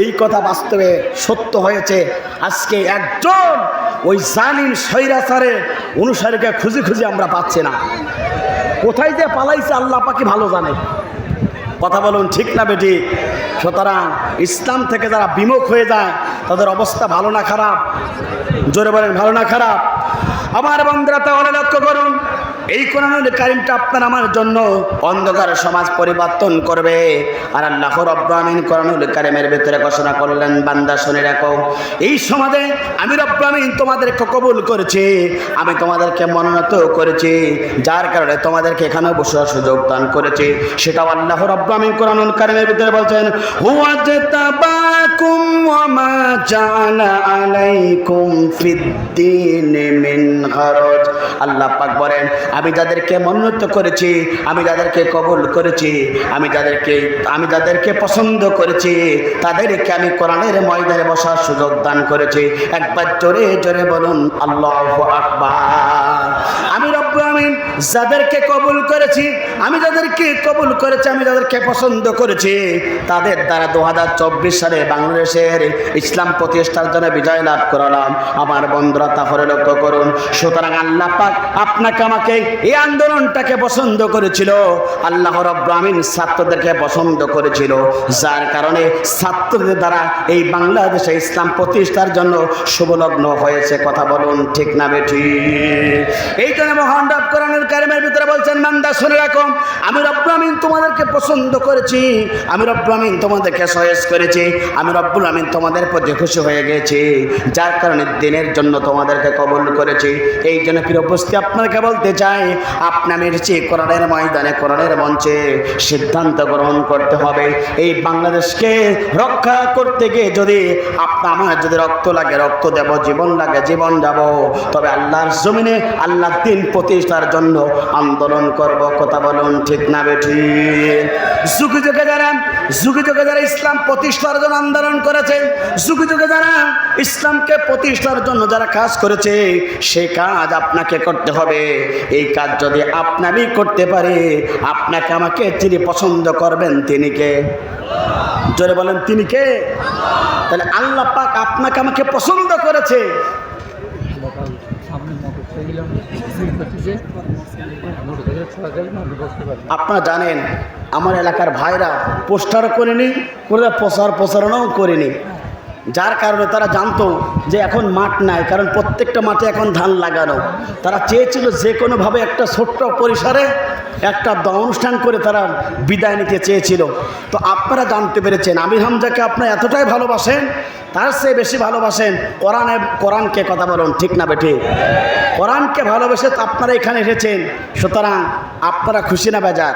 এই কথা বাস্তবে সত্য হয়েছে। আজকে একজন ওই জালিম স্বৈরাচারের অনুসারীকে খুঁজে খুঁজে আমরা পাচ্ছি না। কোথায় যে পালাইছে আল্লাহ পাকই ভালো জানে। কথা বলুন ঠিক না বেটি? সুতরাং ইসলাম থেকে যারা বিমুখ হয়ে যায় তাদের অবস্থা ভালো না খারাপ? জোরে বলেন, ভালো না খারাপ? আমার বন্ধুরা তাহলে লক্ষ্য করুন, এই কোরআনুল কারীমটা আপনার আমার জন্য অন্ধকার সমাজ পরিবর্তন করবে। আর আল্লাহ রাব্বুল আমিন কোরআনুল কারীমের ভিতরে ঘোষণা করলেন, বান্দা শুনে রাখো, এই সমাজে আমি রব্বুল আমিন তোমাদেরকে কবুল করেছি, আমি তোমাদেরকে মনোনীত করেছি, যার কারণে তোমাদেরকে এখানে বসার সুযোগ দান করেছি। সেটাও আল্লাহ রাব্বুল আমিন কোরআনুল কারীমের ভিতরে বলছেন, হুয়া জাতাবাকুম ওয়া মা জাআলা আলাইকুম ফিদ্দীনি মিন হারাজ। আল্লাহ পাক বলেন, আমি যাদেরকে মনোনীত করেছি, আমি যাদেরকে কবুল করেছি, আমি যাদেরকে পছন্দ করেছি, তাদেরকে আমি কোরআনের ময়দানে বসার সুযোগ দান করেছি। একবার জোরে জোরে বলুন আল্লাহু আকবার। আমি রব্বুল আমিন যাদেরকে কবুল করেছি, আমি যাদেরকে পছন্দ করেছি, তাদের দ্বারা 2024 সালে বাংলাদেশের ইসলাম প্রতিষ্ঠার জন্য বিজয় লাভ করলাম। আমার বন্ধুরা তাহলে লক্ষ্য করুন, সুতরাং আল্লাহ পাক আপনাকে আমাকে এই আন্দোলনটাকে পছন্দ করেছিল। আল্লাহ রাব্বুল আমিন ছাত্রদেরকে পছন্দ করেছিল, যার কারণে ছাত্রদের দ্বারা এই বাংলাদেশে ইসলাম প্রতিষ্ঠার জন্য শুভলগ্ন হয়েছে। কথা বলুন ঠিক না বেঠি? এই জন্য মহান রব কোরআনুল কারীমের ভিতরে বলছেন, বান্দা শুনে রাখো, আমি রব্বুল আমিন তোমাদেরকে পছন্দ করেছি, আমি রব্বুল আমিন তোমাদেরকে সহায়তা করেছি, আমি রব্বুল আমিন তোমাদের প্রতি খুশি হয়ে গেছি, যার কারণে দিনের জন্য তোমাদেরকে কবুল করেছি। এই জন্য প্রিয় উপস্থিতি আপনাকে বলতে চাই, আপনার কোরআনের ময়দানে, কোরআনের মঞ্চে সিদ্ধান্ত গ্রহণ করতে হবে। এই বাংলাদেশকে রক্ষা করতে গিয়ে যদি আমার যদি রক্ত লাগে রক্ত দেব, জীবন লাগে জীবন যাব, তবে আল্লাহর জমিনে আল্লাহর দ্বীন প্রতিষ্ঠার জন্য আন্দোলন করব। কথা বলুন ঠিক না বেঠি? যুগে যুগে যারা ইসলাম প্রতিষ্ঠার জন্য আন্দোলন করেছে, যুগে যুগে যারা ইসলামকে প্রতিষ্ঠার জন্য যারা কাজ করেছে, সেই কাজ আপনাকে করতে হবে। এই কাজ যদি আপনি করতে পারে, আপনাকে আমাকে যিনি পছন্দ করবেন তিনি কে? জোরে বলেন, তিনি কে? তাহলে আল্লাহ পাক আপনাকে আমাকে পছন্দ করেছে। আপনারা জানেন, আমার এলাকার ভাইরা পোস্টারও করেনি, প্রচারণাও করেনি, যার কারণে তারা জানতো যে এখন মাঠ নাই, কারণ প্রত্যেকটা মাঠে এখন ধান লাগানো। তারা চেয়েছিল যে কোনোভাবে একটা ছোট্ট পরিসরে একটা অনুষ্ঠান করে তারা বিদায় নিতে চেয়েছিল। তো আপনারা জানতে পেরেছেন আমির হামজাকে আপনারা এতটাই ভালোবাসেন, তার চেয়ে বেশি ভালোবাসেন কোরআনকে। কথা বলুন ঠিক না বেঠি? কোরআনকে ভালোবেসে আপনারা এখানে এসেছেন, সুতরাং আপনারা খুশি না বেজার?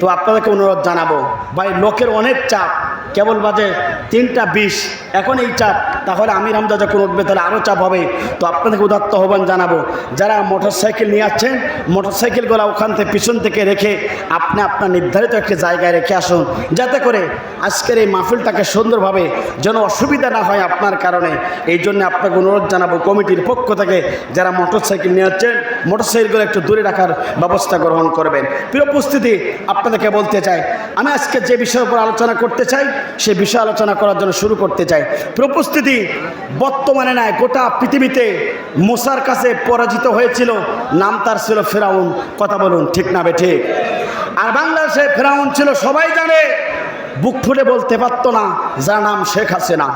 তো আপনাদেরকে অনুরোধ জানাবো, ভাই লোকের অনেক চাপ, কেবল বাজে 3:20, এখন এই চাপ, তাহলে আমির হামজা যখন উঠবে তাহলে আরও চাপ হবে। তো আপনাদেরকে উদাত্ত আহ্বান জানাবো, যারা মোটরসাইকেল নিয়ে আসছেন, মোটরসাইকেলগুলো ওখান থেকে পিছন থেকে রেখে আপনি আপনার নির্ধারিত একটি জায়গায় রেখে আসুন, যাতে করে আজকের এই মাহফিলটাকে সুন্দরভাবে যেন অসুবিধা না হয় আপনার কারণে। এই জন্য আপনাকে অনুরোধ জানাবো, কমিটির পক্ষ থেকে যারা মোটরসাইকেল নিয়ে আসছেন, মোটরসাইকেলগুলো একটু দূরে রাখার ব্যবস্থা গ্রহণ করবেন। প্রিয় উপস্থিতি, আপনাদেরকে বলতে চাই, আমি আজকে যে বিষয়ের উপর আলোচনা করতে চাই সেই বিষয় আলোচনা করার জন্য শুরু করতে চাই। প্রিয় উপস্থিতি, বর্তমানে নয়, গোটা পৃথিবীতে মুসার কাছে পরাজিত হয়েছিল, নাম তার ছিল ফেরাউন। কথা বলুন ঠিক না বেঠিক? আর বাংলাদেশে ফেরাউন ছিল, সবাই জানে, বুক ফুলে বলতে পারতো না, যার নাম শেখ হাসিনা।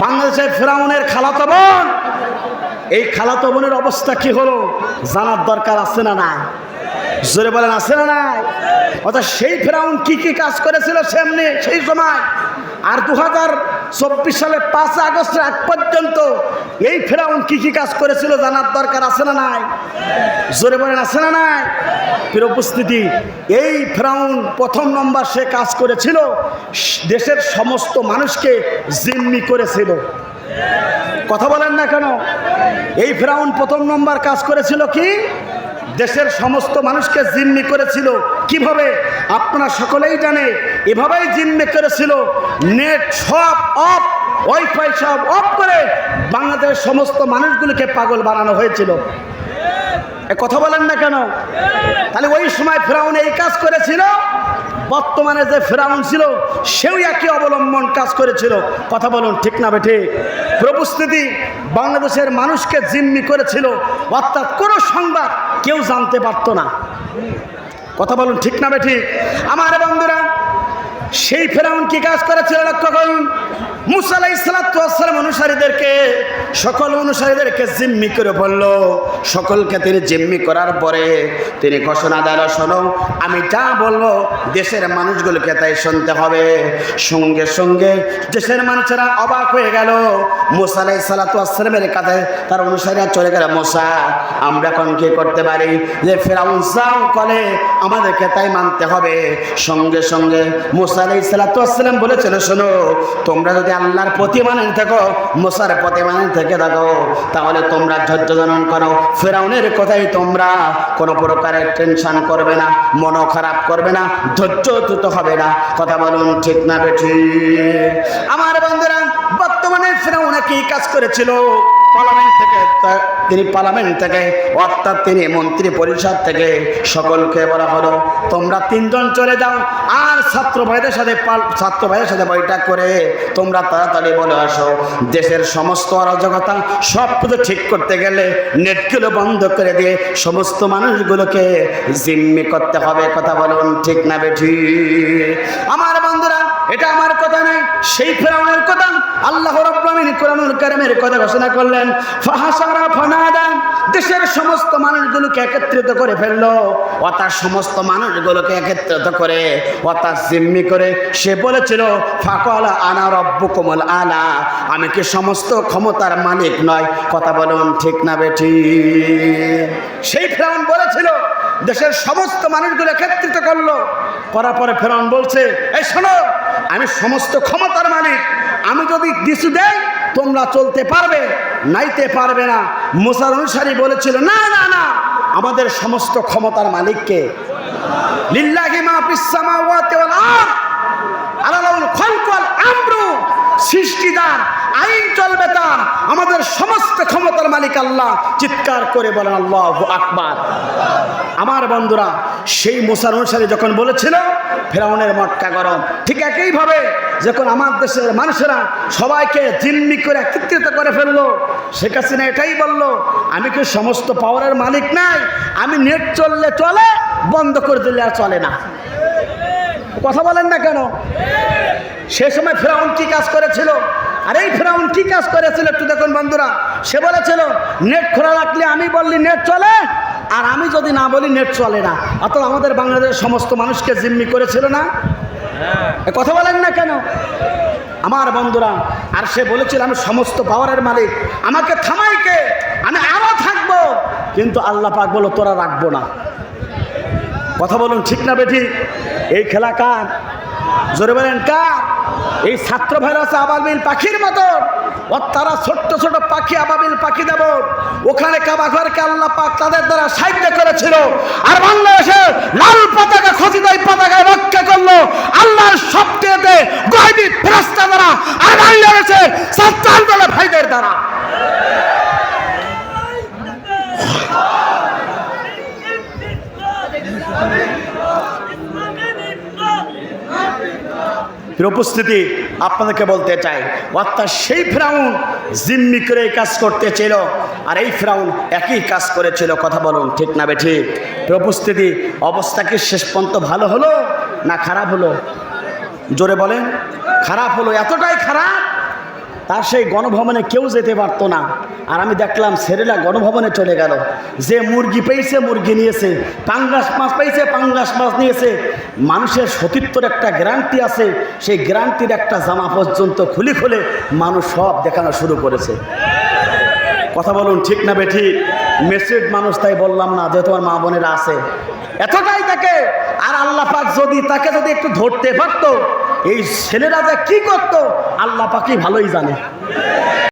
বাংলাদেশের ফেরাউনের খালাতো বোন, এই খালাতো বোনের অবস্থা কি হলো জানার দরকার আছে না নাই? জোরে বলেন, আছে না নাই? অর্থাৎ সেই ফেরাউন কি কি কাজ করেছিল সামনে সেই সময়, আর 2024 সালে 5 আগস্টের আগ পর্যন্ত এই ফেরাউন কি কি কাজ করেছিল জানার দরকার আছে না নাই? জোরে বলেন, আছে না নাই? প্রিয় উপস্থিতি, এই ফেরাউন প্রথম নম্বর সে কাজ করেছিল, দেশের সমস্ত মানুষকে জিম্মি করেছিল। কথা বলেন না কেন? এই ফেরাউন প্রথম নম্বর কাজ করেছিল কি? দেশের সমস্ত মানুষকে জিম্মি করেছিল। কিভাবে? আপনারা সকলেই জানে, এভাবেই জিম্মি করেছিল। নেট সব অফ, ওয়াইফাই সব অফ করে বাংলাদেশের সমস্ত মানুষগুলিকে পাগল বানানো হয়েছিল। এ কথা বলেন না কেন? তাহলে ওই সময় ফেরাউন এই কাজ করেছিল, বর্তমানে যে ফেরাউন ছিল সেও একই অবলম্বন কাজ করেছিল। কথা বলুন ঠিক না বেঠিক? প্রভুস্থিতি বাংলাদেশের মানুষকে জিম্মি করেছিল, অর্থাৎ কোনো সংবাদ কেউ জানতে পারত না। কথা বলুন ঠিক না বেঠিক? আমার বন্ধুরা, সেই ফেরাউন কি কাজ করেছিল লক্ষ্য করুন। মুসা আলাইহিস সালাতু ওয়াস সালাম অনুসারীদেরকে, সকল অনুসারীদেরকে জিম্মি করে বলল। সকলকে তিনি জিম্মি করার পরে তিনি ঘোষণা দিল, শোনো আমি যা বলবো দেশের মানুষগুলোকে তাই শুনতে হবে। সঙ্গে সঙ্গে দেশের মানুষেরা অবাক হয়ে গেল। মুসা আলাইহিস সালাতু ওয়াস সালামের কাছে তার অনুসারীরা চলে গেল, মুসা আমরা এখন কি করতে পারি? যে ফেরাউন যাও বলে আমাদেরকে তাই মানতে হবে। সঙ্গে সঙ্গে মুসা আলাইহিস সালাতু ওয়াস সালাম বলেছিল, শোনো তোমরা যদি আল্লাহর প্রতি মানে থাকো, মুসার প্রতি মানে থেকে থাকো, তাহলে তোমরা ধৈর্য ধারণ করো। ফেরাউনের কথাই তোমরা কোনো প্রকারের টেনশন করবে না, মন খারাপ করবে না, ধৈর্যচ্যুত হবে না। কথা বলুন ঠিক না বেঠিক? আমার বন্ধুরা, বর্তমানে ফেরাউন কি কাজ করেছিল? পার্লামেন্ট থেকে অর্থাৎ তিনি মন্ত্রী পরিষদ থেকে সকলকে বলা হলো তোমরা তিনজন চলে যাও, আর ছাত্র ভাইদের সাথে বৈঠক করে তোমরা তাড়াতাড়ি বলে আসো দেশের সমস্ত অরাজকতা সব কিছু ঠিক করতে গেলে নেটগুলো বন্ধ করে দিয়ে সমস্ত মানুষগুলোকে জিম্মি করতে হবে। কথা বলুন ঠিক না বেঠিক? আমার বন্ধুরা, এটা আমার কথা নয়, সেই ফেরাউনের কথা। আল্লাহ রাব্বুল আলামিন কোরআনুল কারীমের কথা ঘোষণা করলেন, ফাহাসারা ফানাদা, দেশের সমস্ত মানুষগুলোকে একত্রিত করে ফেললো। অর্থাৎ সমস্ত মানুষগুলোকে একত্রিত করে অর্থাৎ জিম্মি করে সে বলেছিল, ফাকালা আনা রাব্বুকুমুল আলা, আমি কি সমস্ত ক্ষমতার মালিক নয়? কথা বলুন ঠিক না বেঠিক? সেই ফেরাউন বলেছিল, দেশের সমস্ত মানুষগুলো একত্রিত করলো, করার পরে ফেরাউন বলছে, এই শোনো আমি সমস্ত ক্ষমতার মালিক, আমি যদি কিছু দেই তোমরা চলতে পারবে, নাইতে পারবে না। মুসার অনুসারী বলেছিল, না না না, আমাদের সমস্ত ক্ষমতার মালিককে, লিল্লাহি মা ফিস সামাওয়াতি ওয়াল আরদ আলাহুল খালকু ওয়াল আমরু, সৃষ্টিদার, আইন চলবে তার, আমাদের সমস্ত ক্ষমতার মালিক আল্লাহ। চিৎকার করে বলেন আল্লাহু আকবার। আমার বন্ধুরা, সেই মুসার অনুসারী যখন বলেছিল ফেরাউনের মটকা গরম, ঠিক একইভাবে যখন আমার দেশের মানুষেরা সবাইকে জিম্মি করে একত্রিত করে ফেললো, শেখ হাসিনা এটাই বলল, আমি কি সমস্ত পাওয়ারের মালিক নাই? আমি নেট চললে চলে, বন্ধ করে দিলে আর চলে না। কথা বলেন না কেন? সে সময় ফেরাউন কি কাজ করেছিল? আর এই ফেরাউন কি কাজ করেছিল একটু দেখুন বন্ধুরা। সে বলেছিল, নেট খোলা রাখলে আমি বললি নেট চলে, আর আমি যদি না বলি নেট চলে না। অর্থাৎ আমাদের বাংলাদেশের সমস্ত মানুষকে জিম্মি করেছিল না? কথা বলেন না কেন? আমার বন্ধুরা, আর সে বলেছিল আমি সমস্ত পাওয়ারের মালিক, আমাকে থামাই কে? আমি আরো থাকবো। কিন্তু আল্লাহ পাক বলল, তোরা রাখবো না। কথা বলুন ঠিক না বেঠিক? এই খেলা কার? জোরে বলেন কার? এই ছাত্র ভাইরা আছে আবাবিল পাখির মতো, তারা ছোট্ট ছোট পাখি, আবাবিল পাখি দেব, ওখানে কাবাঘরকে আল্লাহ পাক তাদের দ্বারা সাহায্য করেছিল। আর বাংলাদেশে লাল পতাকা খচিত পতাকায় রক্ষা করলো আল্লাহর সবচেয়ে গয়বী ফেরেশতা দ্বারা, আর বাংলাদেশের ছাত্র আন্দোলন ভাইদের দ্বারা। উপস্থিতি আপনাদেরকে বলতে চাই, অর্থাৎ সেই ফেরাউন জিম্মি করে এই কাজ করতে ছিল, আর এই ফেরাউন একই কাজ করেছিল। কথা বলুন ঠিক না বেঠিক? উপস্থিতি অবস্থা কি শেষ পর্যন্ত ভালো হলো না খারাপ হলো? জোরে বলেন। খারাপ হলো। এতটাই খারাপ, তার সেই গণভবনে কেউ যেতে পারতো না। আর আমি দেখলাম ছেলেরা গণভবনে চলে গেল, যে মুরগি পেয়েছে মুরগি নিয়েছে, পাঙ্গাস মাছ পেয়েছে পাঙ্গাস মাছ নিয়েছে। মানুষের সতীত্বর একটা গ্যারান্টি আছে, সেই গ্যারান্টির একটা জামা পর্যন্ত খুলে খুলে মানুষ সব দেখানো শুরু করেছে। কথা বলুন ঠিক না বেঠিক? মেসেজ মানুষ, তাই বললাম না যে তোমার মা বোনেরা আছে, এতটাই তাকে। আর আল্লাহ পাক যদি তাকে যদি একটু ধরতে পারতো, এই ছেলেরা যে কি করতো আল্লাহ পাকই ভালোই জানে।